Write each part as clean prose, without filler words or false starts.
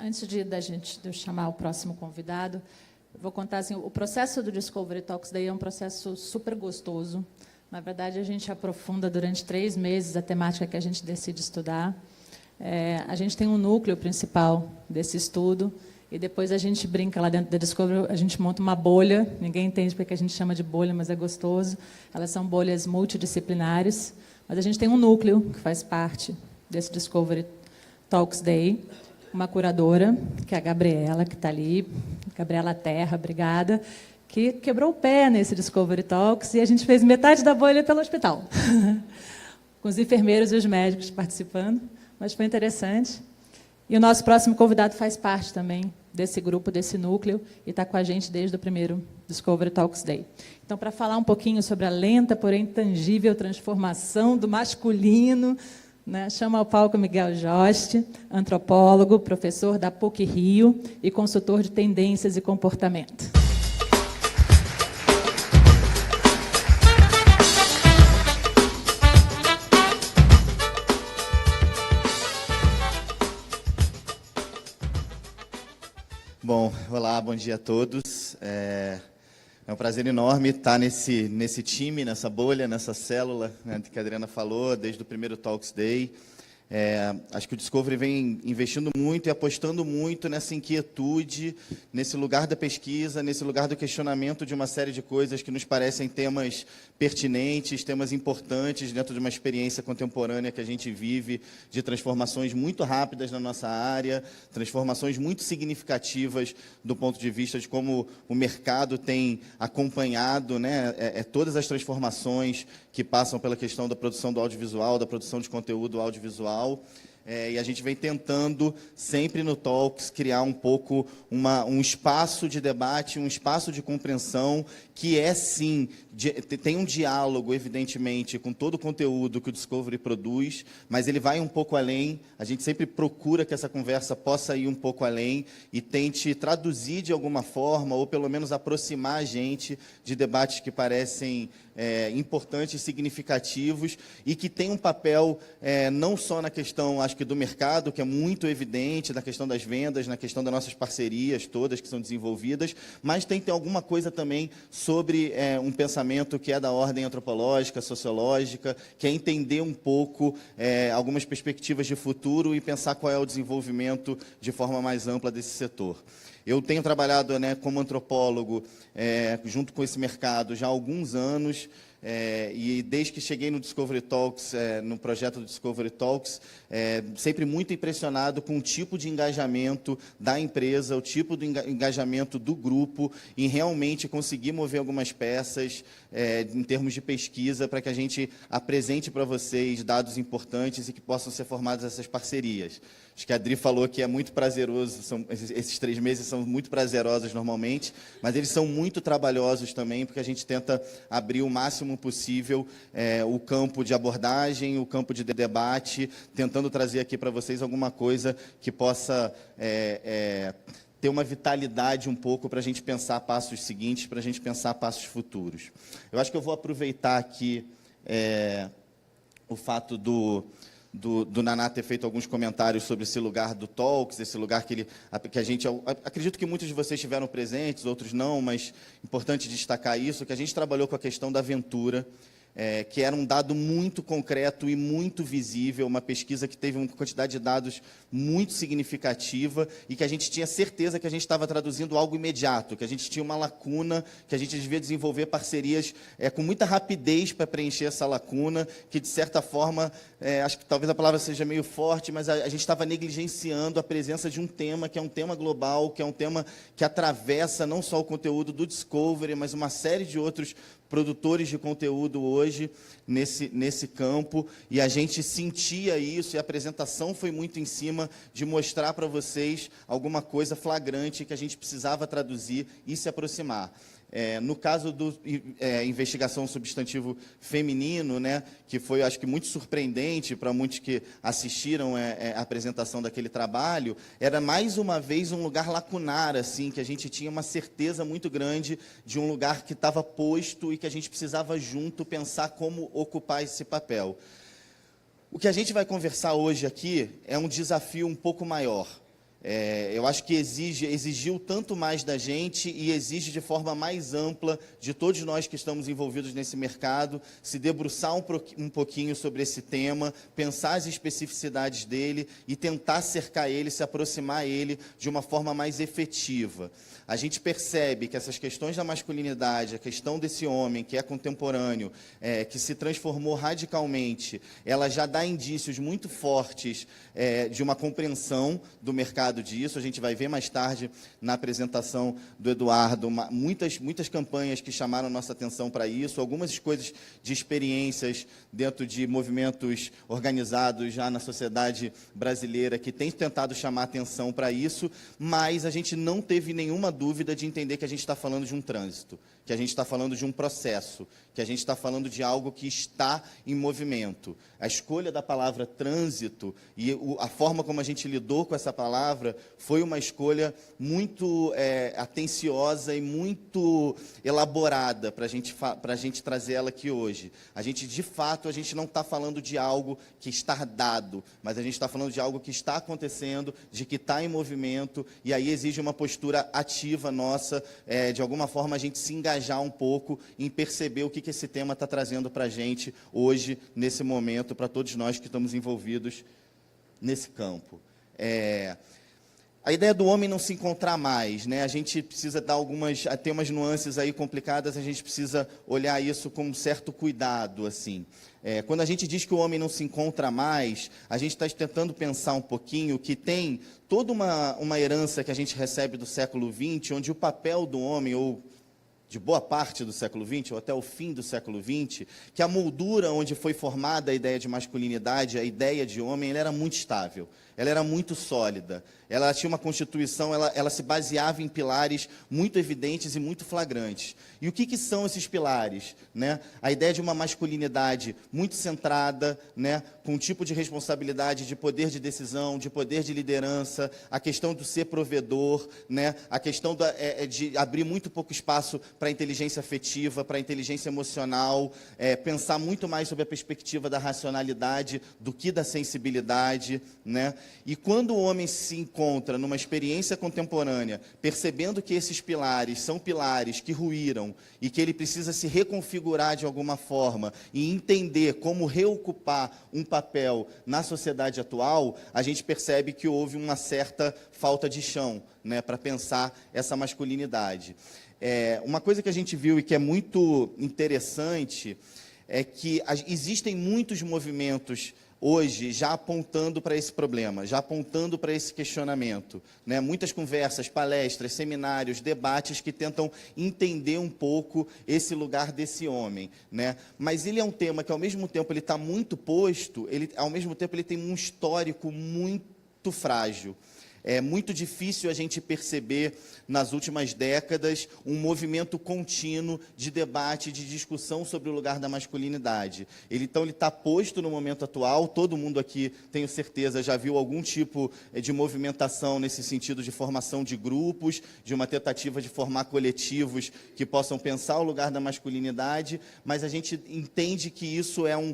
Antes de eu chamar o próximo convidado, eu vou contar assim, o processo do Discovery Talks Day é um processo super gostoso. Na verdade, a gente aprofunda durante 3 meses a temática que a gente decide estudar. A gente tem um núcleo principal desse estudo, e depois a gente brinca lá dentro da Discovery, a gente monta uma bolha, ninguém entende porque a gente chama de bolha, mas é gostoso. Elas são bolhas multidisciplinares, mas a gente tem um núcleo que faz parte desse Discovery Talks Day, uma curadora, que é a Gabriela, que está ali, Gabriela Terra, obrigada, que quebrou o pé nesse Discovery Talks, e a gente fez metade da bolha pelo hospital, com os enfermeiros e os médicos participando, mas foi interessante. E o nosso próximo convidado faz parte também desse grupo, desse núcleo, e está com a gente desde o primeiro Discovery Talks Day. Então, para falar um pouquinho sobre a lenta, porém tangível transformação do masculino, né, chama ao palco Miguel Joste, antropólogo, professor da PUC-Rio e consultor de tendências e comportamento. Bom, olá, bom dia a todos. É um prazer enorme estar nesse time, nessa bolha, nessa célula, né, que a Adriana falou, desde o primeiro Talks Day. Acho que o Discovery vem investindo muito e apostando muito nessa inquietude, nesse lugar da pesquisa, nesse lugar do questionamento de uma série de coisas que nos parecem temas pertinentes, temas importantes dentro de uma experiência contemporânea que a gente vive, de transformações muito rápidas na nossa área, transformações muito significativas do ponto de vista de como o mercado tem acompanhado, né, todas as transformações que passam pela questão da produção do audiovisual, da produção de conteúdo audiovisual. E a gente vem tentando, sempre no Talks, criar um pouco um espaço de debate, um espaço de compreensão, que sim, tem um diálogo, evidentemente, com todo o conteúdo que o Discovery produz, mas ele vai um pouco além. A gente sempre procura que essa conversa possa ir um pouco além e tente traduzir de alguma forma, ou pelo menos aproximar a gente de debates que parecem importantes, significativos, e que tem um papel não só na questão, acho que do mercado, que é muito evidente, na questão das vendas, na questão das nossas parcerias todas que são desenvolvidas, mas tem alguma coisa também sobre um pensamento que é da ordem antropológica, sociológica, que é entender um pouco algumas perspectivas de futuro e pensar qual é o desenvolvimento de forma mais ampla desse setor. Eu tenho trabalhado, né, como antropólogo junto com esse mercado já há alguns anos, e desde que cheguei no Discovery Talks, no projeto do Discovery Talks, sempre muito impressionado com o tipo de engajamento da empresa, o tipo de engajamento do grupo, em realmente conseguir mover algumas peças em termos de pesquisa, para que a gente apresente para vocês dados importantes e que possam ser formadas essas parcerias. Acho que a Adri falou que é muito prazeroso, esses 3 meses são muito prazerosos normalmente, mas eles são muito trabalhosos também, porque a gente tenta abrir o máximo possível o campo de abordagem, o campo de debate, tentando trazer aqui para vocês alguma coisa que possa ter uma vitalidade um pouco para a gente pensar passos seguintes, para a gente pensar passos futuros. Eu acho que eu vou aproveitar aqui o fato do Naná ter feito alguns comentários sobre esse lugar do Talks, esse lugar que a gente... Acredito que muitos de vocês estiveram presentes, outros não, mas importante destacar isso, que a gente trabalhou com a questão da aventura, que era um dado muito concreto e muito visível, uma pesquisa que teve uma quantidade de dados muito significativa e que a gente tinha certeza que a gente estava traduzindo algo imediato, que a gente tinha uma lacuna, que a gente devia desenvolver parcerias com muita rapidez para preencher essa lacuna, que, de certa forma, acho que talvez a palavra seja meio forte, mas a gente estava negligenciando a presença de um tema, que é um tema global, que é um tema que atravessa não só o conteúdo do Discovery, mas uma série de outros produtores de conteúdo hoje nesse campo, e a gente sentia isso, e a apresentação foi muito em cima de mostrar para vocês alguma coisa flagrante que a gente precisava traduzir e se aproximar. No caso do investigação substantivo feminino, né, que foi, acho que, muito surpreendente para muitos que assistiram a apresentação daquele trabalho, era mais uma vez um lugar lacunar, assim, que a gente tinha uma certeza muito grande de um lugar que estava posto e que a gente precisava junto pensar como ocupar esse papel. O que a gente vai conversar hoje aqui é um desafio um pouco maior. Eu acho que exigiu tanto mais da gente e exige de forma mais ampla de todos nós que estamos envolvidos nesse mercado, se debruçar um pouquinho sobre esse tema, pensar as especificidades dele e tentar cercar ele, se aproximar ele de uma forma mais efetiva. A gente percebe que essas questões da masculinidade, a questão desse homem que é contemporâneo, que se transformou radicalmente, ela já dá indícios muito fortes de uma compreensão do mercado disso. A gente vai ver mais tarde na apresentação do Eduardo muitas campanhas que chamaram nossa atenção para isso, algumas coisas de experiências dentro de movimentos organizados já na sociedade brasileira que têm tentado chamar atenção para isso, mas a gente não teve nenhuma dúvida de entender que a gente está falando de um trânsito, que a gente está falando de um processo, que a gente está falando de algo que está em movimento. A escolha da palavra trânsito e a forma como a gente lidou com essa palavra foi uma escolha muito atenciosa e muito elaborada para a gente trazer ela aqui hoje. De fato, a gente não está falando de algo que está dado, mas a gente está falando de algo que está acontecendo, de que está em movimento, e aí exige uma postura ativa nossa, de alguma forma a gente se engajar um pouco em perceber o que esse tema está trazendo para a gente hoje, nesse momento, para todos nós que estamos envolvidos nesse campo. A ideia do homem não se encontrar mais, né? A gente precisa dar ter umas nuances aí complicadas, a gente precisa olhar isso com um certo cuidado, assim. Quando a gente diz que o homem não se encontra mais, a gente está tentando pensar um pouquinho que tem toda uma herança que a gente recebe do século XX, onde o papel do homem, ou de boa parte do século XX, ou até o fim do século XX, que a moldura onde foi formada a ideia de masculinidade, a ideia de homem, ela era muito estável, ela era muito sólida, ela tinha uma constituição, ela se baseava em pilares muito evidentes e muito flagrantes. E o que são esses pilares? Né? A ideia de uma masculinidade muito centrada, né? Com um tipo de responsabilidade, de poder de decisão, de poder de liderança, a questão do ser provedor, né? A questão de abrir muito pouco espaço para a inteligência afetiva, para a inteligência emocional, pensar muito mais sobre a perspectiva da racionalidade do que da sensibilidade, né? E quando o homem se encontra numa experiência contemporânea, percebendo que esses pilares são pilares que ruíram e que ele precisa se reconfigurar de alguma forma e entender como reocupar um papel na sociedade atual, a gente percebe que houve uma certa falta de chão, né, para pensar essa masculinidade. Uma coisa que a gente viu e que é muito interessante é que existem muitos movimentos hoje já apontando para esse problema, já apontando para esse questionamento, né? Muitas conversas, palestras, seminários, debates que tentam entender um pouco esse lugar desse homem, né? Mas ele é um tema que, ao mesmo tempo, ele está muito posto, ao mesmo tempo, ele tem um histórico muito frágil. É muito difícil a gente perceber, nas últimas décadas, um movimento contínuo de debate, de discussão sobre o lugar da masculinidade. Então, ele está posto no momento atual, todo mundo aqui, tenho certeza, já viu algum tipo de movimentação nesse sentido de formação de grupos, de uma tentativa de formar coletivos que possam pensar o lugar da masculinidade, mas a gente entende que isso é um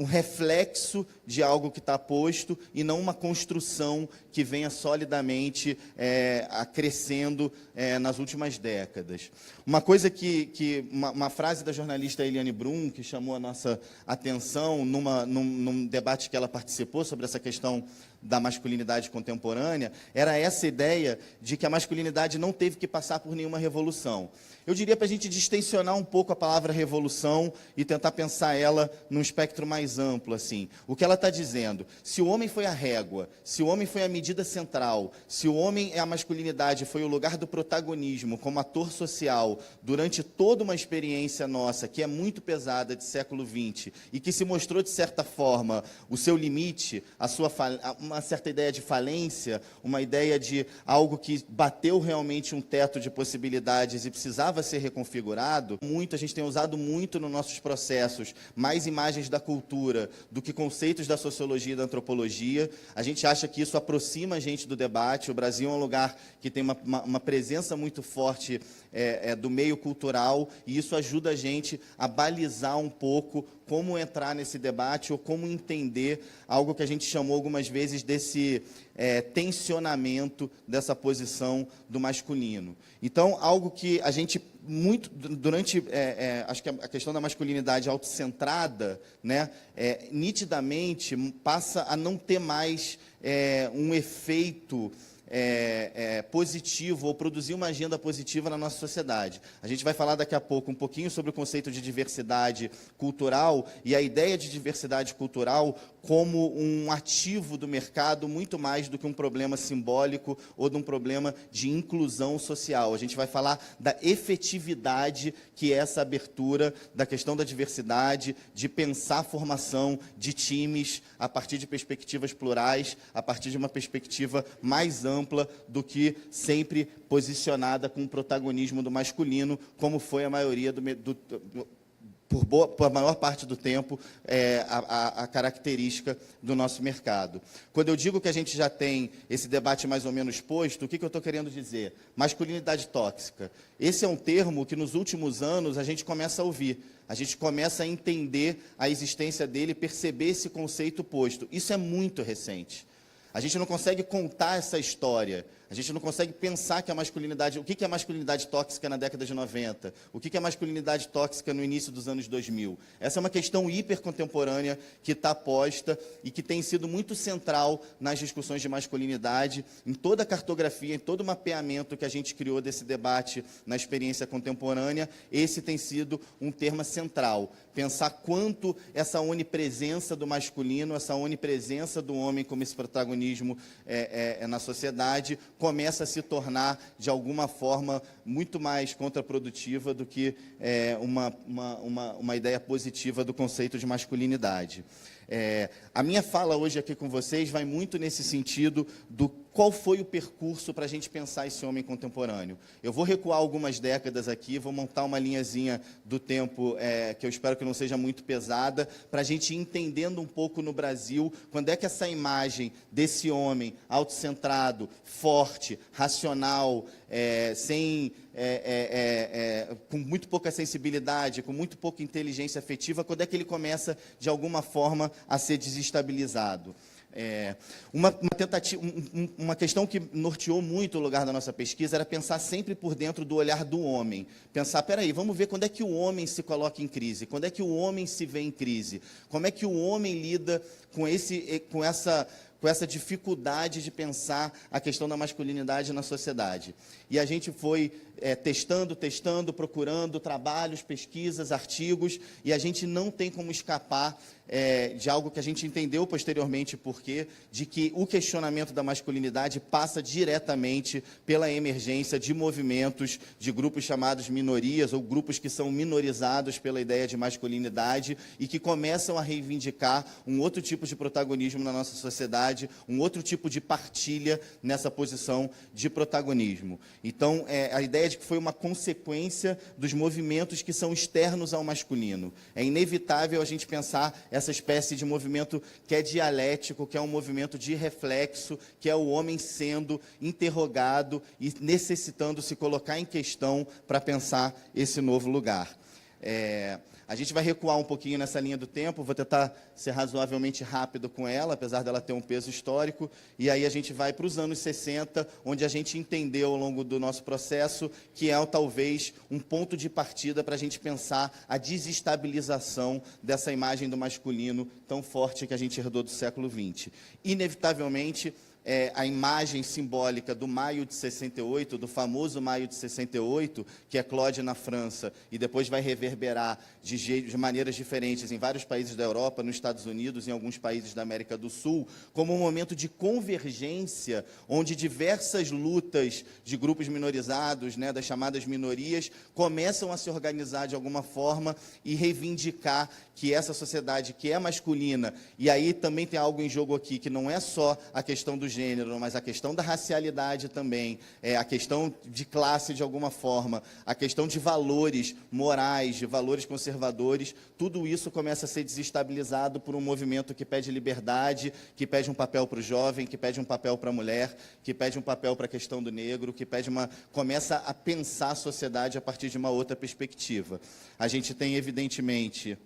reflexo de algo que está posto e não uma construção que venha solidamente crescendo nas últimas décadas. Uma coisa uma frase da jornalista Eliane Brum, que chamou a nossa atenção num debate que ela participou sobre essa questão da masculinidade contemporânea, era essa ideia de que a masculinidade não teve que passar por nenhuma revolução. Eu diria para a gente distensionar um pouco a palavra revolução e tentar pensar ela num espectro mais amplo, assim. O que ela está dizendo? Se o homem foi a régua, se o homem foi a medida central, se o homem a masculinidade foi o lugar do protagonismo como ator social durante toda uma experiência nossa, que é muito pesada, de século XX, e que se mostrou, de certa forma, o seu limite, uma certa ideia de falência, uma ideia de algo que bateu realmente um teto de possibilidades e precisava ser reconfigurado, a gente tem usado muito nos nossos processos mais imagens da cultura do que conceitos da sociologia e da antropologia. A gente acha que isso aproxima a gente do debate. O Brasil é um lugar que tem uma presença muito forte do meio cultural, e isso ajuda a gente a balizar um pouco como entrar nesse debate ou como entender algo que a gente chamou algumas vezes vezes, desse tensionamento dessa posição do masculino. Então, algo que a gente muito durante acho que a questão da masculinidade autocentrada, né, nitidamente passa a não ter mais um efeito positivo ou produzir uma agenda positiva na nossa sociedade. A gente vai falar daqui a pouco um pouquinho sobre o conceito de diversidade cultural e a ideia de diversidade cultural como um ativo do mercado muito mais do que um problema simbólico ou de um problema de inclusão social. A gente vai falar da efetividade que é essa abertura da questão da diversidade, de pensar a formação de times a partir de perspectivas plurais, a partir de uma perspectiva mais ampla do que sempre posicionada com o protagonismo do masculino, como foi a maioria por maior parte do tempo, a característica do nosso mercado. Quando eu digo que a gente já tem esse debate mais ou menos posto, o que eu estou querendo dizer? Masculinidade tóxica. Esse é um termo que, nos últimos anos, a gente começa a ouvir. A gente começa a entender a existência dele, perceber esse conceito posto. Isso é muito recente. A gente não consegue contar essa história. A gente não consegue pensar que a masculinidade... O que é masculinidade tóxica na década de 90? O que é masculinidade tóxica no início dos anos 2000? Essa é uma questão hipercontemporânea que está posta e que tem sido muito central nas discussões de masculinidade, em toda a cartografia, em todo o mapeamento que a gente criou desse debate na experiência contemporânea. Esse tem sido um tema central. Pensar quanto essa onipresença do masculino, essa onipresença do homem como esse protagonismo na sociedade, começa a se tornar, de alguma forma, muito mais contraprodutiva do que uma ideia positiva do conceito de masculinidade. A minha fala hoje aqui com vocês vai muito nesse sentido do qual foi o percurso para a gente pensar esse homem contemporâneo. Eu vou recuar algumas décadas aqui, vou montar uma linhazinha do tempo que eu espero que não seja muito pesada, para a gente ir entendendo um pouco no Brasil, quando é que essa imagem desse homem autocentrado, forte, racional, com muito pouca sensibilidade, com muito pouca inteligência afetiva, quando é que ele começa, de alguma forma, a ser desestabilizado. Uma questão que norteou muito o lugar da nossa pesquisa era pensar sempre por dentro do olhar do homem. Pensar, peraí, vamos ver quando é que o homem se coloca em crise, quando é que o homem se vê em crise, como é que o homem lida com essa dificuldade de pensar a questão da masculinidade na sociedade. E a gente foi testando, procurando trabalhos, pesquisas, artigos, e a gente não tem como escapar de algo que a gente entendeu posteriormente porquê, de que o questionamento da masculinidade passa diretamente pela emergência de movimentos, de grupos chamados minorias, ou grupos que são minorizados pela ideia de masculinidade e que começam a reivindicar um outro tipo de protagonismo na nossa sociedade, um outro tipo de partilha nessa posição de protagonismo. Então, a ideia de que foi uma consequência dos movimentos que são externos ao masculino. É inevitável a gente pensar essa espécie de movimento que é dialético, que é um movimento de reflexo, que é o homem sendo interrogado e necessitando se colocar em questão para pensar esse novo lugar. A gente vai recuar um pouquinho nessa linha do tempo, vou tentar ser razoavelmente rápido com ela, apesar dela ter um peso histórico, e aí a gente vai para os anos 60, onde a gente entendeu ao longo do nosso processo que é talvez um ponto de partida para a gente pensar a desestabilização dessa imagem do masculino tão forte que a gente herdou do século XX. Inevitavelmente, a imagem simbólica do maio de 68, do famoso maio de 68, que eclode na França e depois vai reverberar de maneiras diferentes em vários países da Europa, nos Estados Unidos, em alguns países da América do Sul, como um momento de convergência, onde diversas lutas de grupos minorizados, das chamadas minorias, começam a se organizar de alguma forma e reivindicar que essa sociedade que é masculina, e aí também tem algo em jogo aqui, que não é só a questão do gênero, mas a questão da racialidade também, a questão de classe de alguma forma, a questão de valores morais, de valores conservadores, tudo isso começa a ser desestabilizado por um movimento que pede liberdade, que pede um papel para o jovem, que pede um papel para a mulher, que pede um papel para a questão do negro, que começa a pensar a sociedade a partir de uma outra perspectiva. A gente tem, evidentemente,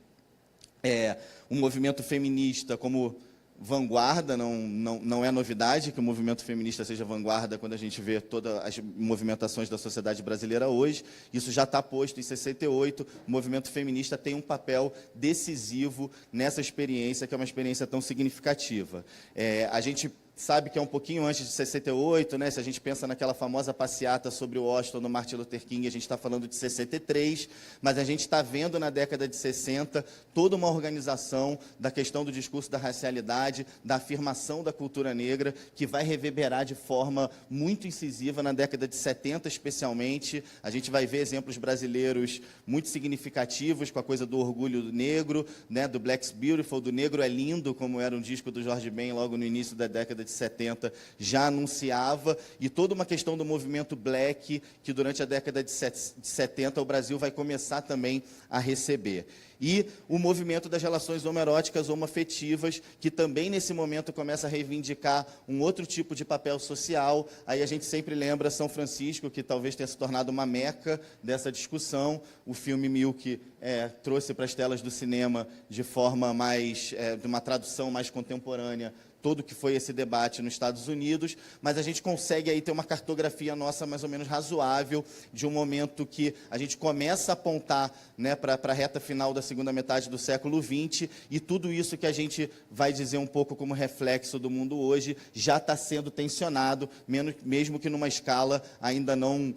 um movimento feminista como vanguarda, não é novidade que o movimento feminista seja vanguarda quando a gente vê todas as movimentações da sociedade brasileira hoje. Isso já está posto em 68, o movimento feminista tem um papel decisivo nessa experiência, que é uma experiência tão significativa. A gente sabe que é um pouquinho antes de 68, né? Se a gente pensa naquela famosa passeata sobre o Washington do Martin Luther King, a gente está falando de 63, mas a gente está vendo na década de 60 toda uma organização da questão do discurso da racialidade, da afirmação da cultura negra, que vai reverberar de forma muito incisiva na década de 70, especialmente. A gente vai ver exemplos brasileiros muito significativos com a coisa do orgulho negro, né? Do Black's Beautiful, do Negro é Lindo, como era um disco do Jorge Ben logo no início da década de 70, já anunciava, e toda uma questão do movimento black, que durante a década de 70 o Brasil vai começar também a receber. E o movimento das relações homoeróticas homoafetivas, que também nesse momento começa a reivindicar um outro tipo de papel social. Aí a gente sempre lembra São Francisco, que talvez tenha se tornado uma meca dessa discussão. O filme Milk trouxe para as telas do cinema de forma mais, de uma tradução mais contemporânea, todo o que foi esse debate nos Estados Unidos, mas a gente consegue aí ter uma cartografia nossa mais ou menos razoável de um momento que a gente começa a apontar, né, para a reta final da segunda metade do século XX, e tudo isso que a gente vai dizer um pouco como reflexo do mundo hoje já está sendo tensionado, mesmo que numa escala ainda não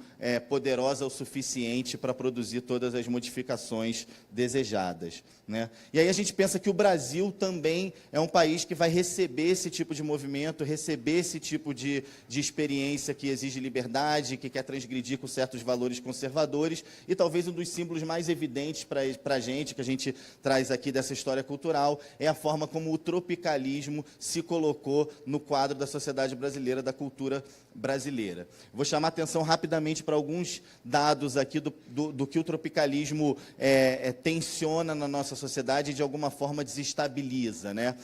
poderosa o suficiente para produzir todas as modificações desejadas, né? E aí a gente pensa que o Brasil também é um país que vai receber esse tipo de movimento, receber esse tipo de experiência que exige liberdade, que quer transgredir com certos valores conservadores, e talvez um dos símbolos mais evidentes para a gente, que a gente traz aqui dessa história cultural, é a forma como o tropicalismo se colocou no quadro da sociedade brasileira, da cultura brasileira. Vou chamar a atenção rapidamente para alguns dados aqui do que o tropicalismo tensiona na nossa sociedade e de alguma forma desestabiliza, né?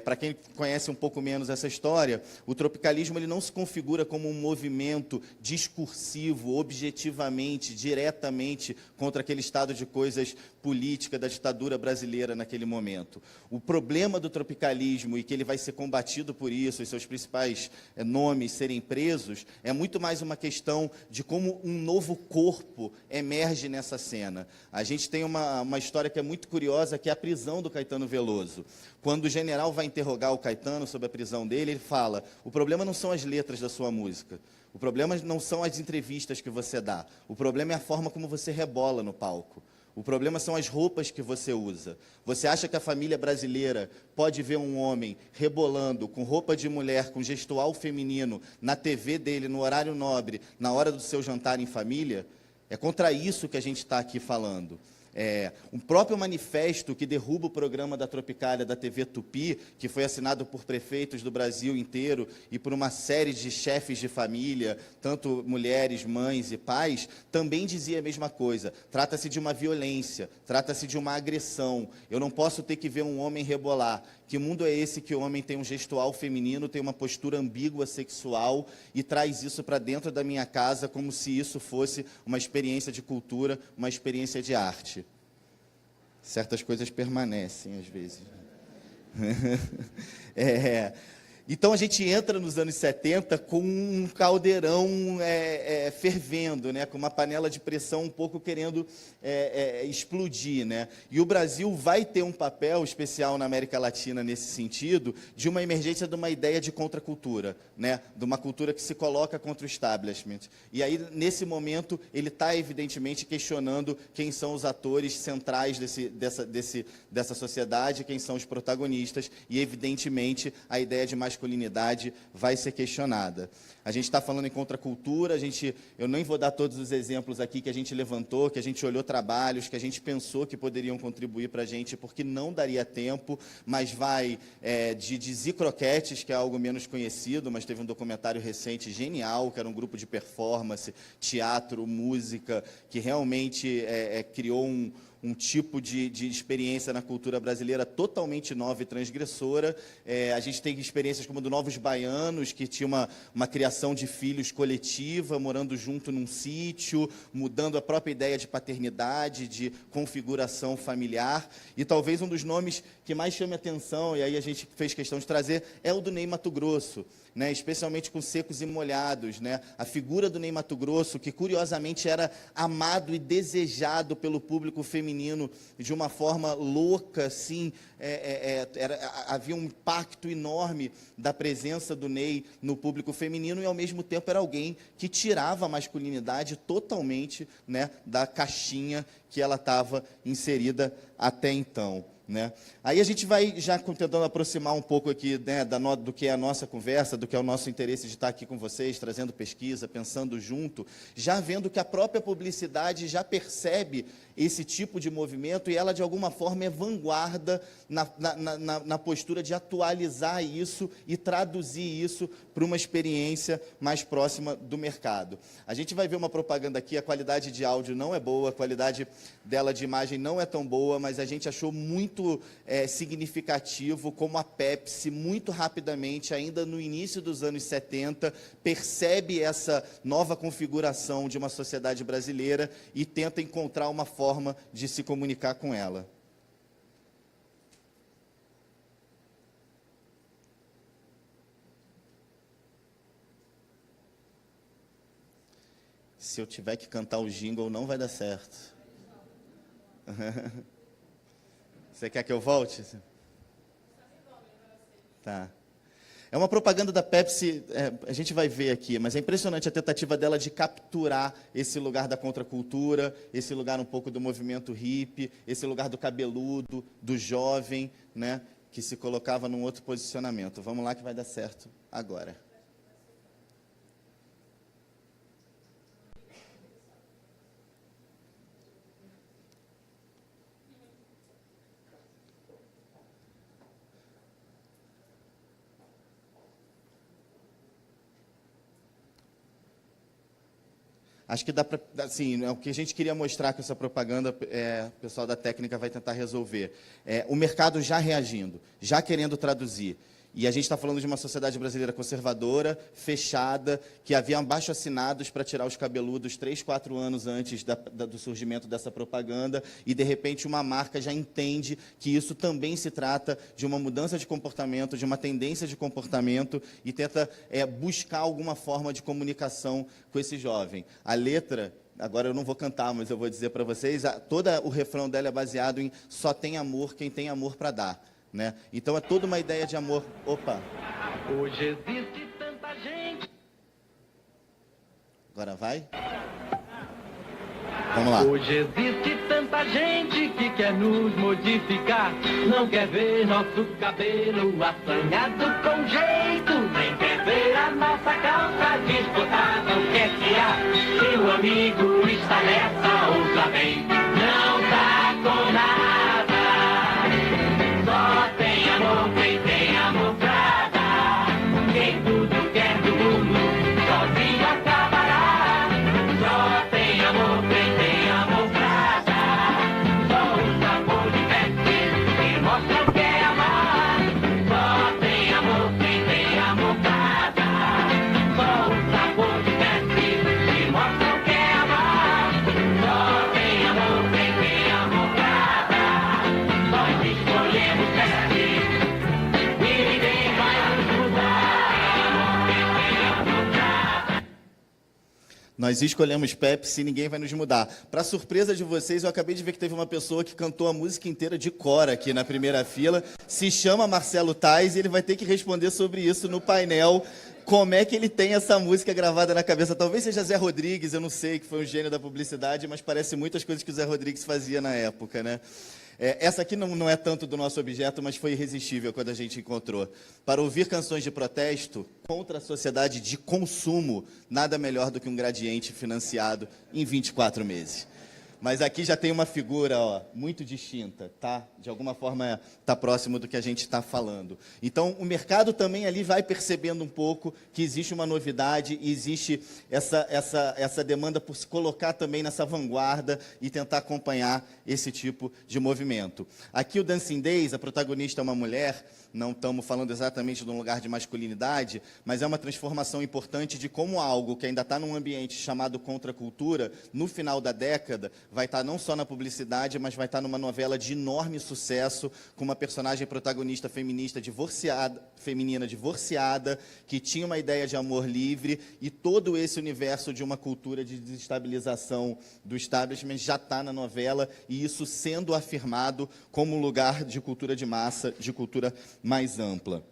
Para quem conhece um pouco menos essa história, o tropicalismo ele não se configura como um movimento discursivo, objetivamente, diretamente contra aquele estado de coisas política da ditadura brasileira naquele momento. O problema do tropicalismo, e que ele vai ser combatido por isso, e seus principais nomes serem presos, é muito mais uma questão de como um novo corpo emerge nessa cena. A gente tem uma história que é muito curiosa, que é a prisão do Caetano Veloso. Quando o general vai interrogar o Caetano sobre a prisão dele, ele fala: o problema não são as letras da sua música, o problema não são as entrevistas que você dá, o problema é a forma como você rebola no palco. O problema são as roupas que você usa. Você acha que a família brasileira pode ver um homem rebolando com roupa de mulher, com gestual feminino, na TV dele, no horário nobre, na hora do seu jantar em família? É contra isso que a gente está aqui falando. Um próprio manifesto que derruba o programa da Tropicália da TV Tupi, que foi assinado por prefeitos do Brasil inteiro e por uma série de chefes de família, tanto mulheres, mães e pais, também dizia a mesma coisa. Trata-se de uma violência, trata-se de uma agressão. Eu não posso ter que ver um homem rebolar. Que mundo é esse que o homem tem um gestual feminino, tem uma postura ambígua sexual e traz isso para dentro da minha casa como se isso fosse uma experiência de cultura, uma experiência de arte? Certas coisas permanecem, às vezes. Então, a gente entra nos anos 70 com um caldeirão fervendo, né? Com uma panela de pressão um pouco querendo explodir, né? E o Brasil vai ter um papel especial na América Latina nesse sentido, de uma emergência de uma ideia de contracultura, né? De uma cultura que se coloca contra o establishment. E aí, nesse momento, ele está, evidentemente, questionando quem são os atores centrais dessa sociedade, quem são os protagonistas, e, evidentemente, a ideia de masculinidade vai ser questionada. A gente está falando em contracultura, eu nem vou dar todos os exemplos aqui que a gente levantou, que a gente olhou trabalhos, que a gente pensou que poderiam contribuir para a gente, porque não daria tempo, mas vai de Dizzy Croquettes, que é algo menos conhecido, mas teve um documentário recente genial, que era um grupo de performance, teatro, música, que realmente criou um tipo de experiência na cultura brasileira totalmente nova e transgressora. A gente tem experiências como do Novos Baianos, que tinha uma criação de filhos coletiva, morando junto num sítio, mudando a própria ideia de paternidade, de configuração familiar. E talvez um dos nomes que mais chame atenção, e aí a gente fez questão de trazer, é o do Ney Matogrosso, né? Especialmente com Secos e Molhados, né? A figura do Ney Matogrosso, que curiosamente era amado e desejado pelo público feminino de uma forma louca, assim, havia um impacto enorme da presença do Ney no público feminino, e ao mesmo tempo era alguém que tirava a masculinidade totalmente, né, da caixinha que ela estava inserida até então, né? Aí a gente vai já tentando aproximar um pouco aqui, né, do que é a nossa conversa, do que é o nosso interesse de estar aqui com vocês, trazendo pesquisa, pensando junto, já vendo que a própria publicidade já percebe esse tipo de movimento, e ela, de alguma forma, é vanguarda na postura de atualizar isso e traduzir isso para uma experiência mais próxima do mercado. A gente vai ver uma propaganda aqui, a qualidade de áudio não é boa, a qualidade dela de imagem não é tão boa, mas a gente achou muito significativo como a Pepsi, muito rapidamente, ainda no início dos anos 70, percebe essa nova configuração de uma sociedade brasileira e tenta encontrar uma forma de se comunicar com ela. Se eu tiver que cantar o jingle, não vai dar certo. Você quer que eu volte? Tá. É uma propaganda da Pepsi, a gente vai ver aqui, mas é impressionante a tentativa dela de capturar esse lugar da contracultura, esse lugar um pouco do movimento hippie, esse lugar do cabeludo, do jovem, né, que se colocava num outro posicionamento. Vamos lá que vai dar certo agora. Acho que dá para, assim, o que a gente queria mostrar com essa propaganda, o pessoal da técnica vai tentar resolver. O mercado já reagindo, já querendo traduzir. E a gente está falando de uma sociedade brasileira conservadora, fechada, que havia abaixo-assinados para tirar os cabeludos 3, 4 anos antes do surgimento dessa propaganda, e, de repente, uma marca já entende que isso também se trata de uma mudança de comportamento, de uma tendência de comportamento, e tenta buscar alguma forma de comunicação com esse jovem. A letra... Agora eu não vou cantar, mas eu vou dizer para vocês, todo o refrão dela é baseado em só tem amor quem tem amor para dar. Né? Então é toda uma ideia de amor. Opa! Hoje existe tanta gente. Agora vai? Vamos lá. Hoje existe tanta gente que quer nos modificar. Não quer ver nosso cabelo assanhado com jeito. Nem quer ver a nossa calça desbotada. Não quer que se o amigo está nessa outra vez. Não tá com nada. Só tem amor quem tem amor pra dar. Quem tudo quer do mundo, sozinho acabará. Só tem amor quem tem amor pra dar. Só o sabor de Pepsi que mostra o que é amar. Só tem amor quem tem amor pra dar. Só o sabor de Pepsi que mostra o que é amar. Só tem amor quem tem amor pra dar. Nós escolhemos Pepsi e ninguém vai nos mudar. Quem tem amor pra dar. Nós escolhemos Pepsi e ninguém vai nos mudar. Para surpresa de vocês, eu acabei de ver que teve uma pessoa que cantou a música inteira de cor aqui na primeira fila. Se chama Marcelo Tais e ele vai ter que responder sobre isso no painel. Como é que ele tem essa música gravada na cabeça? Talvez seja Zé Rodrigues, eu não sei, que foi um gênio da publicidade, mas parece muitas coisas que o Zé Rodrigues fazia na época, né? Essa aqui não é tanto do nosso objeto, mas foi irresistível quando a gente encontrou. Para ouvir canções de protesto contra a sociedade de consumo, nada melhor do que um Gradiente financiado em 24 meses. Mas aqui já tem uma figura, ó, muito distinta, tá? De alguma forma está próximo do que a gente está falando. Então, o mercado também ali vai percebendo um pouco que existe uma novidade e existe essa demanda por se colocar também nessa vanguarda e tentar acompanhar esse tipo de movimento. Aqui o Dancing Days, a protagonista é uma mulher, não estamos falando exatamente de um lugar de masculinidade, mas é uma transformação importante de como algo que ainda está num ambiente chamado contracultura, no final da década, vai estar não só na publicidade, mas vai estar numa novela de enorme sucesso, com uma personagem protagonista feminista feminina divorciada, que tinha uma ideia de amor livre, e todo esse universo de uma cultura de desestabilização do establishment já está na novela, e isso sendo afirmado como um lugar de cultura de massa, de cultura mais ampla.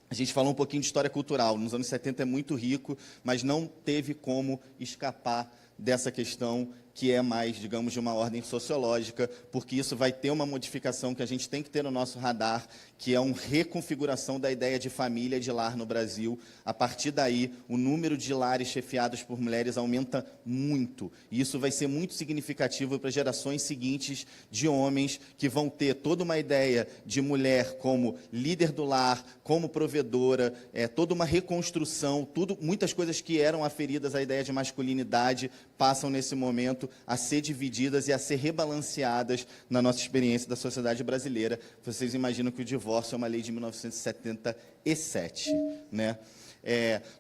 A gente falou um pouquinho de história cultural. Nos anos 70 é muito rico, mas não teve como escapar dessa questão que é mais, digamos, de uma ordem sociológica, porque isso vai ter uma modificação que a gente tem que ter no nosso radar, que é uma reconfiguração da ideia de família e de lar no Brasil. A partir daí, o número de lares chefiados por mulheres aumenta muito. E isso vai ser muito significativo para gerações seguintes de homens que vão ter toda uma ideia de mulher como líder do lar, como provedora, toda uma reconstrução, muitas coisas que eram aferidas à ideia de masculinidade passam nesse momento a ser divididas e a ser rebalanceadas na nossa experiência da sociedade brasileira. Vocês imaginam que o divórcio é uma lei de 1977, né?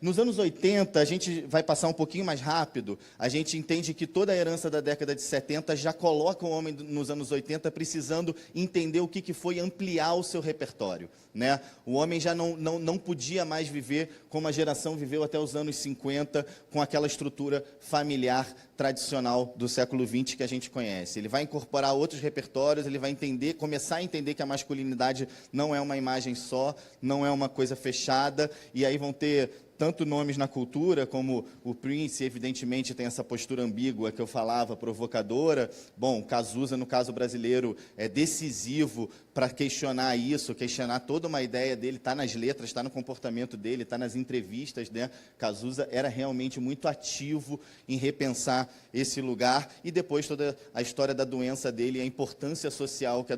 Nos anos 80, a gente vai passar um pouquinho mais rápido, a gente entende que toda a herança da década de 70 já coloca o homem nos anos 80 precisando entender o que foi ampliar o seu repertório, né? O homem já não podia mais viver como a geração viveu até os anos 50, com aquela estrutura familiar tradicional do século XX que a gente conhece. Ele vai incorporar outros repertórios, ele vai começar a entender que a masculinidade não é uma imagem só, não é uma coisa fechada, e aí vão ter tanto nomes na cultura, como o Prince, evidentemente, tem essa postura ambígua que eu falava, provocadora. Bom, Cazuza, no caso brasileiro, é decisivo para questionar isso, questionar toda uma ideia dele, está nas letras, está no comportamento dele, está nas entrevistas, né? Cazuza era realmente muito ativo em repensar esse lugar, e depois toda a história da doença dele, a importância social que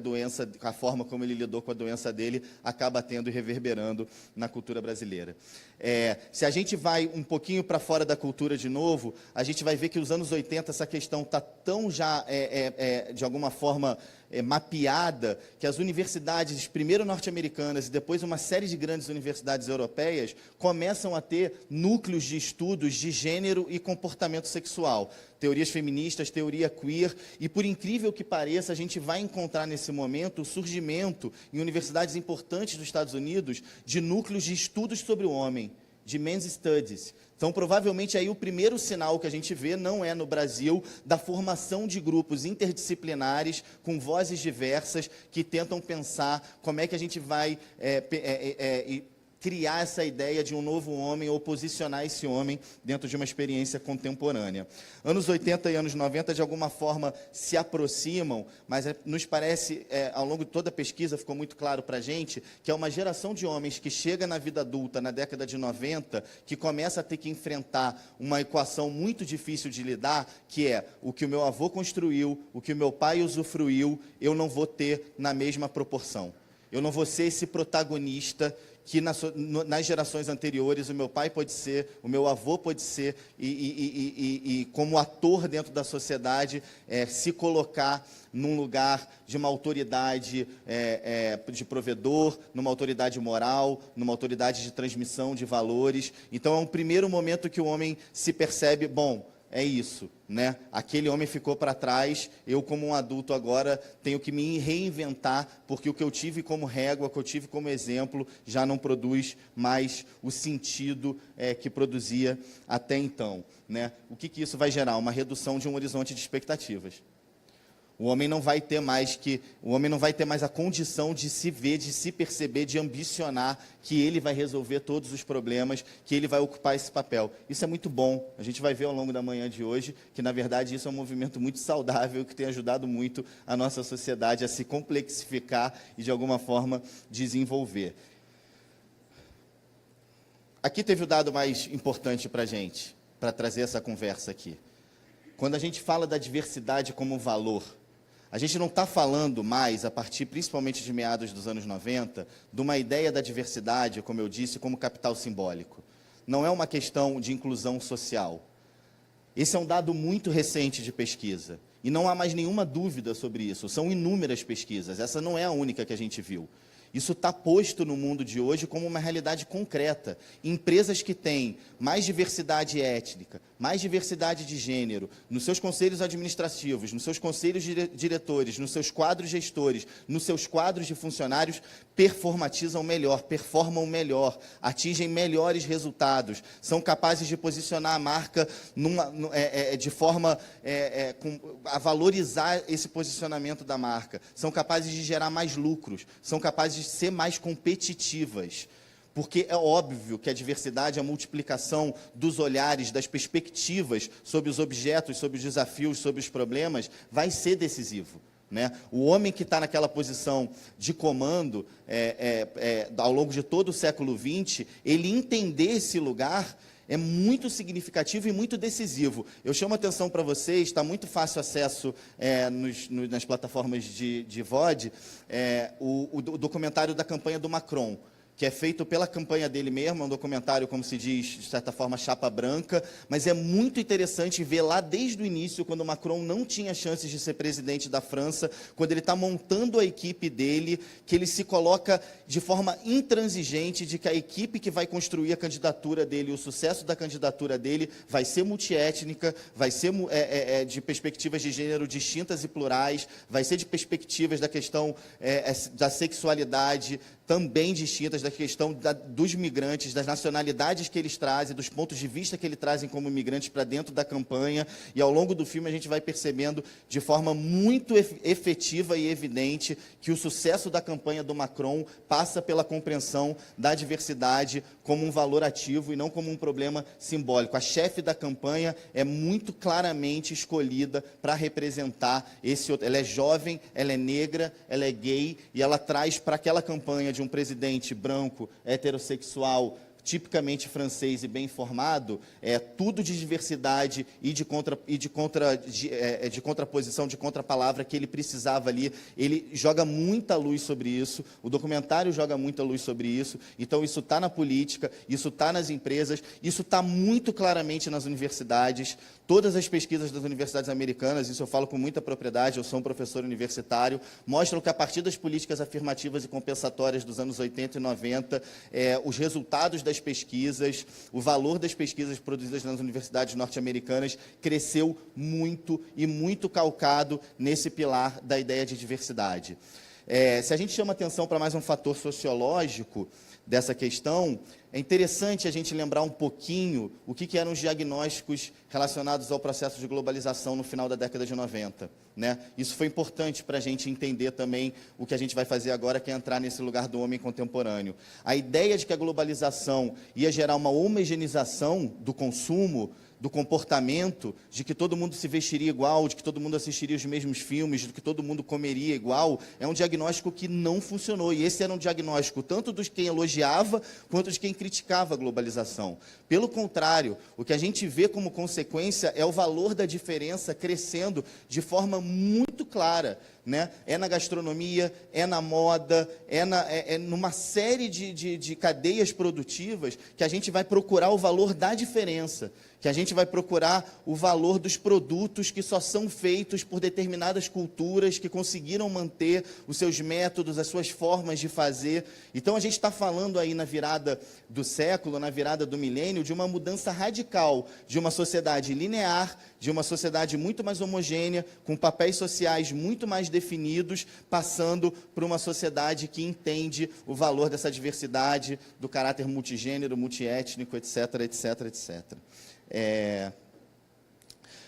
a forma como ele lidou com a doença dele, acaba tendo e reverberando na cultura brasileira. Se a gente vai um pouquinho para fora da cultura de novo, a gente vai ver que nos anos 80 essa questão está tão já, de alguma forma, mapeada, que as universidades, primeiro norte-americanas e depois uma série de grandes universidades europeias, começam a ter núcleos de estudos de gênero e comportamento sexual. Teorias feministas, teoria queer, e por incrível que pareça, a gente vai encontrar nesse momento o surgimento, em universidades importantes dos Estados Unidos, de núcleos de estudos sobre o homem, de men's studies. Então, provavelmente, aí o primeiro sinal que a gente vê, não é no Brasil, da formação de grupos interdisciplinares, com vozes diversas, que tentam pensar como é que a gente vai criar essa ideia de um novo homem, ou posicionar esse homem dentro de uma experiência contemporânea. Anos 80 e anos 90, de alguma forma, se aproximam, mas nos parece, ao longo de toda a pesquisa, ficou muito claro para a gente, que é uma geração de homens que chega na vida adulta, na década de 90, que começa a ter que enfrentar uma equação muito difícil de lidar, que é o que o meu avô construiu, o que o meu pai usufruiu, eu não vou ter na mesma proporção. Eu não vou ser esse protagonista que nas gerações anteriores o meu pai pode ser, o meu avô pode ser, e como ator dentro da sociedade, se colocar num lugar de uma autoridade de provedor, numa autoridade moral, numa autoridade de transmissão de valores. Então é um primeiro momento que o homem se percebe, bom, é isso, né? Aquele homem ficou para trás, eu como um adulto agora tenho que me reinventar, porque o que eu tive como régua, o que eu tive como exemplo, já não produz mais o sentido que produzia até então, né? O que isso vai gerar? Uma redução de um horizonte de expectativas. O homem não vai ter mais a condição de se ver, de se perceber, de ambicionar que ele vai resolver todos os problemas, que ele vai ocupar esse papel. Isso é muito bom. A gente vai ver ao longo da manhã de hoje que, na verdade, isso é um movimento muito saudável, que tem ajudado muito a nossa sociedade a se complexificar e, de alguma forma, desenvolver. Aqui teve o dado mais importante para a gente, para trazer essa conversa aqui. quando a gente fala da diversidade como valor, a gente não está falando mais, a partir principalmente de meados dos anos 90, de uma ideia da diversidade, como eu disse, como capital simbólico. Não é uma questão de inclusão social. Esse é um dado muito recente de pesquisa. E não há mais nenhuma dúvida sobre isso. São inúmeras pesquisas. Essa não é a única que a gente viu. Isso está posto no mundo de hoje como uma realidade concreta. Empresas que têm mais diversidade étnica, mais diversidade de gênero, nos seus conselhos administrativos, nos seus conselhos diretores, nos seus quadros gestores, nos seus quadros de funcionários, performatizam melhor, performam melhor, atingem melhores resultados, são capazes de posicionar a marca de forma a valorizar esse posicionamento da marca, são capazes de gerar mais lucros, são capazes de ser mais competitivas. Porque é óbvio que a diversidade, a multiplicação dos olhares, das perspectivas sobre os objetos, sobre os desafios, sobre os problemas, vai ser decisivo. Né? O homem que está naquela posição de comando, ao longo de todo o século XX, ele entender esse lugar é muito significativo e muito decisivo. Eu chamo a atenção para vocês, está muito fácil acesso nas plataformas de VOD, o documentário da campanha do Macron, que é feito pela campanha dele mesmo, é um documentário, como se diz, de certa forma, chapa branca, mas é muito interessante ver lá desde o início, quando o Macron não tinha chances de ser presidente da França, quando ele está montando a equipe dele, que ele se coloca de forma intransigente de que a equipe que vai construir a candidatura dele, o sucesso da candidatura dele, vai ser multiétnica, vai ser de perspectivas de gênero distintas e plurais, vai ser de perspectivas da questão da sexualidade, também distintas, da questão dos migrantes, das nacionalidades que eles trazem, dos pontos de vista que eles trazem como migrantes para dentro da campanha, e ao longo do filme a gente vai percebendo de forma muito efetiva e evidente que o sucesso da campanha do Macron passa pela compreensão da diversidade como um valor ativo e não como um problema simbólico. A chefe da campanha é muito claramente escolhida para representar esse outro. Ela é jovem, ela é negra, ela é gay, e ela traz para aquela campanha de um presidente branco, heterossexual, tipicamente francês e bem informado, tudo de diversidade e de contraposição, de contrapalavra que ele precisava ali. Ele joga muita luz sobre isso, o documentário joga muita luz sobre isso, então isso está na política, isso está nas empresas, isso está muito claramente nas universidades. Todas as pesquisas das universidades americanas, isso eu falo com muita propriedade, eu sou um professor universitário, mostram que a partir das políticas afirmativas e compensatórias dos anos 80 e 90, os resultados das pesquisas, o valor das pesquisas produzidas nas universidades norte-americanas cresceu muito e muito calcado nesse pilar da ideia de diversidade. Se a gente chama atenção para mais um fator sociológico dessa questão, é interessante a gente lembrar um pouquinho o que eram os diagnósticos relacionados ao processo de globalização no final da década de 90. Né? Isso foi importante para a gente entender também o que a gente vai fazer agora, que é entrar nesse lugar do homem contemporâneo. A ideia de que a globalização ia gerar uma homogeneização do consumo, do comportamento, de que todo mundo se vestiria igual, de que todo mundo assistiria os mesmos filmes, de que todo mundo comeria igual, é um diagnóstico que não funcionou. E esse era um diagnóstico tanto de quem elogiava, quanto de quem criticava a globalização. Pelo contrário, o que a gente vê como consequência é o valor da diferença crescendo de forma muito clara. Né? É na gastronomia, é na moda, numa série de cadeias produtivas que a gente vai procurar o valor da diferença, que a gente vai procurar o valor dos produtos que só são feitos por determinadas culturas que conseguiram manter os seus métodos, as suas formas de fazer. Então, a gente está falando aí na virada do século, na virada do milênio, de uma mudança radical de uma sociedade linear, de uma sociedade muito mais homogênea, com papéis sociais muito mais definidos, passando por uma sociedade que entende o valor dessa diversidade, do caráter multigênero, multiétnico, etc., etc., etc.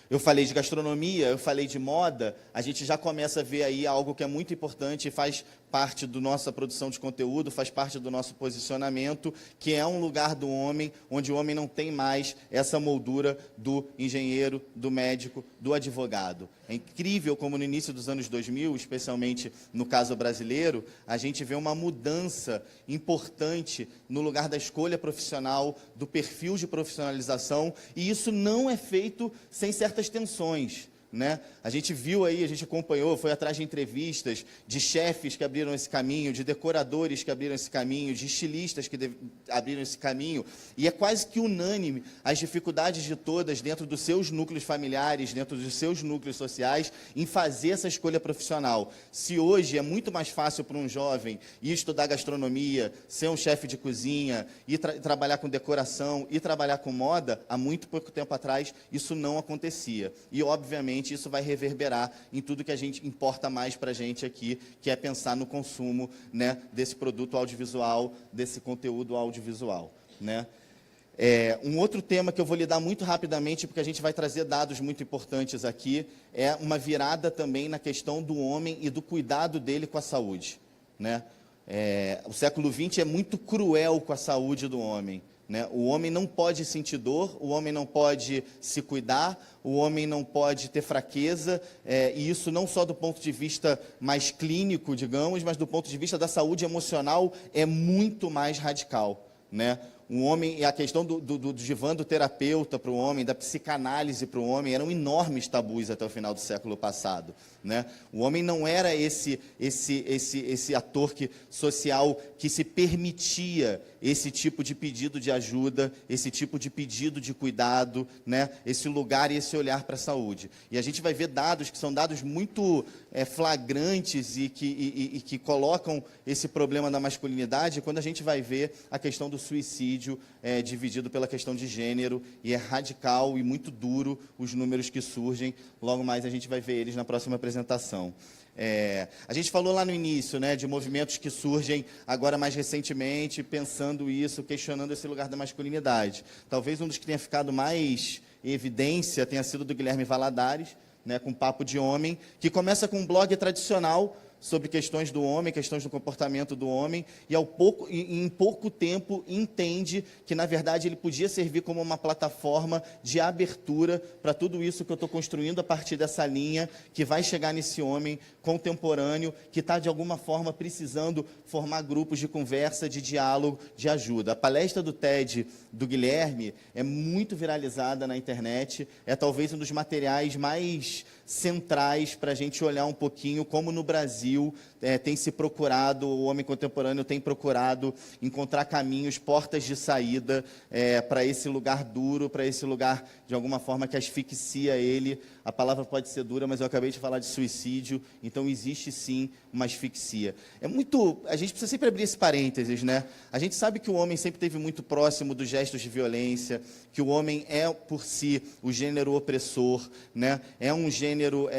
Eu falei de gastronomia, eu falei de moda, a gente já começa a ver aí algo que é muito importante e faz parte da nossa produção de conteúdo, faz parte do nosso posicionamento, que é um lugar do homem, onde o homem não tem mais essa moldura do engenheiro, do médico, do advogado. É incrível como no início dos anos 2000, especialmente no caso brasileiro, a gente vê uma mudança importante no lugar da escolha profissional, do perfil de profissionalização, e isso não é feito sem certas tensões, né? A gente viu aí, a gente acompanhou, foi atrás de entrevistas de chefes que abriram esse caminho, de decoradores que abriram esse caminho, de estilistas que abriram esse caminho, e é quase que unânime as dificuldades de todas dentro dos seus núcleos familiares, dentro dos seus núcleos sociais, em fazer essa escolha profissional. Se hoje é muito mais fácil para um jovem ir estudar gastronomia, ser um chefe de cozinha, ir trabalhar com decoração, ir trabalhar com moda, há muito pouco tempo atrás isso não acontecia. E, obviamente, isso vai reverberar em tudo que a gente importa mais para a gente aqui, que é pensar no consumo, né, desse produto audiovisual, desse conteúdo audiovisual, né? Um outro tema que eu vou lidar muito rapidamente, porque a gente vai trazer dados muito importantes aqui, é uma virada também na questão do homem e do cuidado dele com a saúde, né? O século XX é muito cruel com a saúde do homem, né? O homem não pode sentir dor, o homem não pode se cuidar, o homem não pode ter fraqueza, e isso não só do ponto de vista mais clínico, digamos, mas do ponto de vista da saúde emocional é muito mais radical, né? O homem, e a questão do divã do terapeuta para o homem, da psicanálise para o homem, eram enormes tabus até o final do século passado, né? O homem não era esse ator social que se permitia esse tipo de pedido de ajuda, esse tipo de pedido de cuidado, né? Esse lugar e esse olhar para a saúde. E a gente vai ver dados que são dados muito flagrantes e que colocam esse problema da masculinidade, quando a gente vai ver a questão do suicídio dividido pela questão de gênero, e é radical e muito duro os números que surgem. Logo mais a gente vai ver eles na próxima apresentação. A gente falou lá no início, né, de movimentos que surgem agora mais recentemente, pensando isso, questionando esse lugar da masculinidade. Talvez um dos que tenha ficado mais em evidência tenha sido do Guilherme Valadares, né, com Papo de Homem, que começa com um blog tradicional sobre questões do homem, questões do comportamento do homem, e em pouco tempo entende que, na verdade, ele podia servir como uma plataforma de abertura para tudo isso que eu estou construindo a partir dessa linha, que vai chegar nesse homem contemporâneo, que está, de alguma forma, precisando formar grupos de conversa, de diálogo, de ajuda. A palestra do TED do Guilherme é muito viralizada na internet, é talvez um dos materiais mais centrais para a gente olhar um pouquinho como no Brasil tem se procurado, o homem contemporâneo tem procurado encontrar caminhos, portas de saída para esse lugar duro, para esse lugar, de alguma forma, que asfixia ele. A palavra pode ser dura, mas eu acabei de falar de suicídio, então existe sim uma asfixia. A gente precisa sempre abrir esse parênteses, né? A gente sabe que o homem sempre esteve muito próximo dos gestos de violência, que o homem é, por si, o gênero opressor, né? É um gênero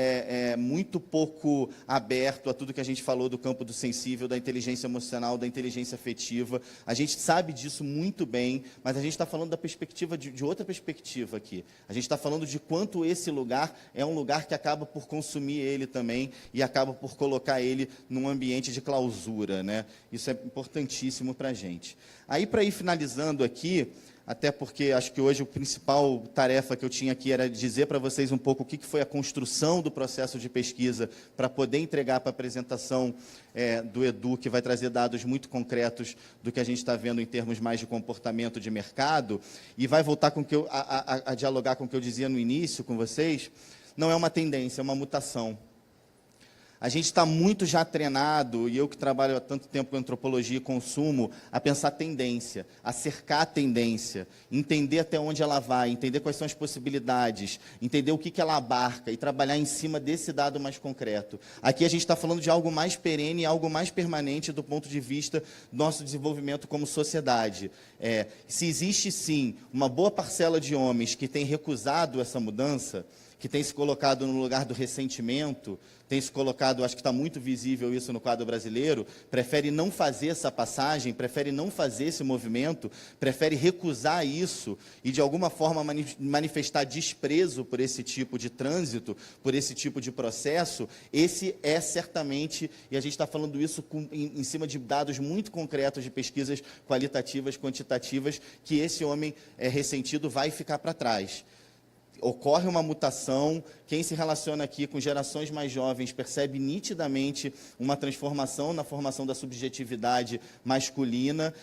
muito pouco aberto a tudo que a gente falou do campo do sensível, da inteligência emocional, da inteligência afetiva. A gente sabe disso muito bem, mas a gente está falando da perspectiva de outra perspectiva aqui. A gente está falando de quanto esse lugar é um lugar que acaba por consumir ele também e acaba por colocar ele num ambiente de clausura, né? Isso é importantíssimo para a gente. Aí, para ir finalizando aqui, até porque acho que hoje a principal tarefa que eu tinha aqui era dizer para vocês um pouco o que foi a construção do processo de pesquisa para poder entregar para a apresentação do Edu, que vai trazer dados muito concretos do que a gente está vendo em termos mais de comportamento de mercado, e vai voltar a dialogar com o que eu dizia no início com vocês. Não é uma tendência, é uma mutação. A gente está muito já treinado, e eu que trabalho há tanto tempo com antropologia e consumo, a pensar tendência, a cercar a tendência, entender até onde ela vai, entender quais são as possibilidades, entender o que ela abarca e trabalhar em cima desse dado mais concreto. Aqui a gente está falando de algo mais perene, algo mais permanente do ponto de vista do nosso desenvolvimento como sociedade. Se existe, sim, uma boa parcela de homens que tem recusado essa mudança, que tem se colocado no lugar do ressentimento, tem se colocado, acho que está muito visível isso no quadro brasileiro, prefere não fazer essa passagem, prefere não fazer esse movimento, prefere recusar isso e, de alguma forma, manifestar desprezo por esse tipo de trânsito, por esse tipo de processo, esse é certamente, e a gente está falando isso em cima de dados muito concretos de pesquisas qualitativas, quantitativas, que esse homem ressentido vai ficar para trás. Ocorre uma mutação, quem se relaciona aqui com gerações mais jovens percebe nitidamente uma transformação na formação da subjetividade masculina,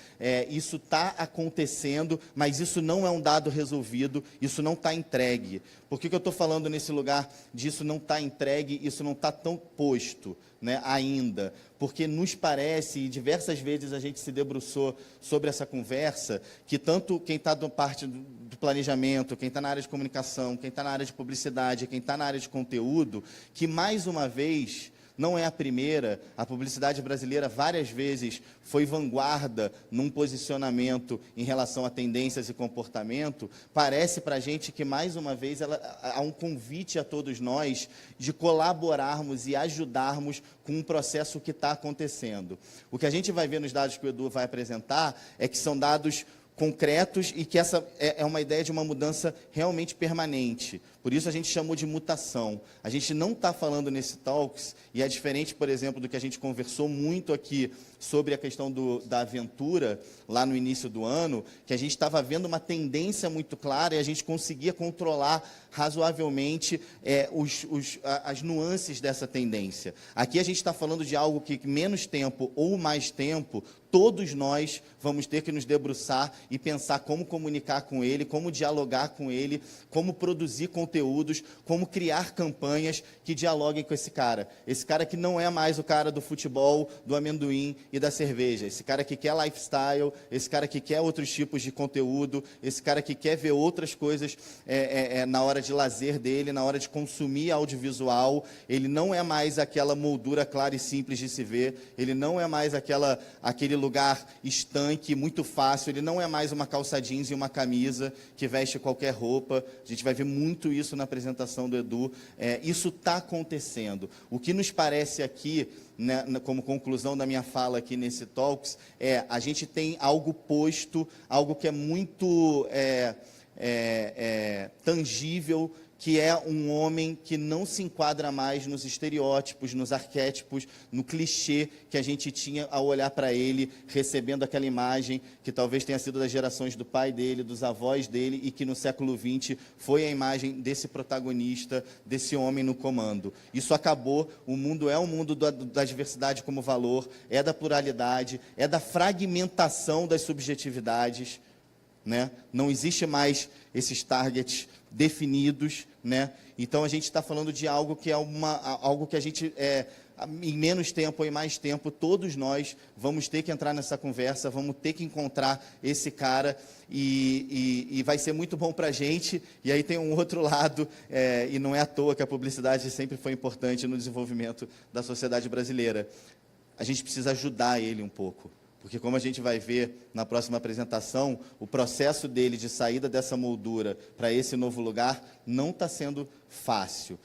isso está acontecendo, mas isso não é um dado resolvido, isso não está entregue. Por que eu estou falando nesse lugar disso não está entregue, isso não está tão posto, né, ainda? Porque nos parece, e diversas vezes a gente se debruçou sobre essa conversa, que tanto quem está da parte do planejamento, quem está na área de comunicação, quem está na área de publicidade, quem está na área de conteúdo, que mais uma vez, não é a primeira, a publicidade brasileira várias vezes foi vanguarda num posicionamento em relação a tendências e comportamento, parece para a gente que, mais uma vez, há um convite a todos nós de colaborarmos e ajudarmos com um processo que está acontecendo. O que a gente vai ver nos dados que o Edu vai apresentar é que são dados concretos e que essa é uma ideia de uma mudança realmente permanente. Por isso a gente chamou de mutação. A gente não está falando nesse Talks, e é diferente, por exemplo, do que a gente conversou muito aqui sobre a questão da aventura, lá no início do ano, que a gente estava vendo uma tendência muito clara e a gente conseguia controlar razoavelmente as nuances dessa tendência. Aqui a gente está falando de algo que menos tempo ou mais tempo, todos nós vamos ter que nos debruçar e pensar como comunicar com ele, como dialogar com ele, como produzir conteúdos, como criar campanhas que dialoguem com esse cara. Esse cara que não é mais o cara do futebol, do amendoim e da cerveja. Esse cara que quer lifestyle, esse cara que quer outros tipos de conteúdo, esse cara que quer ver outras coisas na hora de lazer dele, na hora de consumir audiovisual. Ele não é mais aquela moldura clara e simples de se ver, ele não é mais aquele lugar estanque, muito fácil, ele não é mais uma calça jeans e uma camisa que veste qualquer roupa. A gente vai ver muito isso na apresentação do Edu. Isso está acontecendo. O que nos parece aqui, né, como conclusão da minha fala aqui nesse Talks, a gente tem algo posto, algo que é muito tangível, que é um homem que não se enquadra mais nos estereótipos, nos arquétipos, no clichê que a gente tinha ao olhar para ele, recebendo aquela imagem que talvez tenha sido das gerações do pai dele, dos avós dele, e que no século XX foi a imagem desse protagonista, desse homem no comando. Isso acabou, o mundo é um mundo da diversidade como valor, é da pluralidade, é da fragmentação das subjetividades, né? Não existe mais esses targets definidos, né? Então a gente está falando de algo que é algo que a gente em menos tempo ou em mais tempo, todos nós vamos ter que entrar nessa conversa, vamos ter que encontrar esse cara e vai ser muito bom para a gente. E aí tem um outro lado, e não é à toa que a publicidade sempre foi importante no desenvolvimento da sociedade brasileira. A gente precisa ajudar ele um pouco. Porque, como a gente vai ver na próxima apresentação, o processo dele de saída dessa moldura para esse novo lugar não está sendo fácil.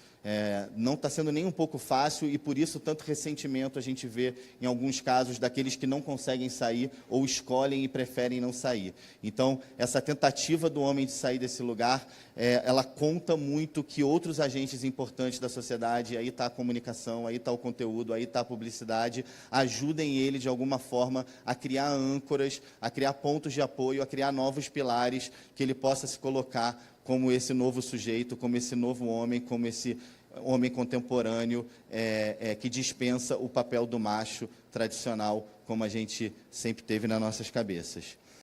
Não está sendo nem um pouco fácil, e por isso tanto ressentimento a gente vê em alguns casos daqueles que não conseguem sair ou escolhem e preferem não sair. Então, essa tentativa do homem de sair desse lugar, ela conta muito que outros agentes importantes da sociedade, aí está a comunicação, aí está o conteúdo, aí está a publicidade, ajudem ele de alguma forma a criar âncoras, a criar pontos de apoio, a criar novos pilares, que ele possa se colocar como esse novo sujeito, como esse novo homem, como esse homem contemporâneo que dispensa o papel do macho tradicional, como a gente sempre teve nas nossas cabeças.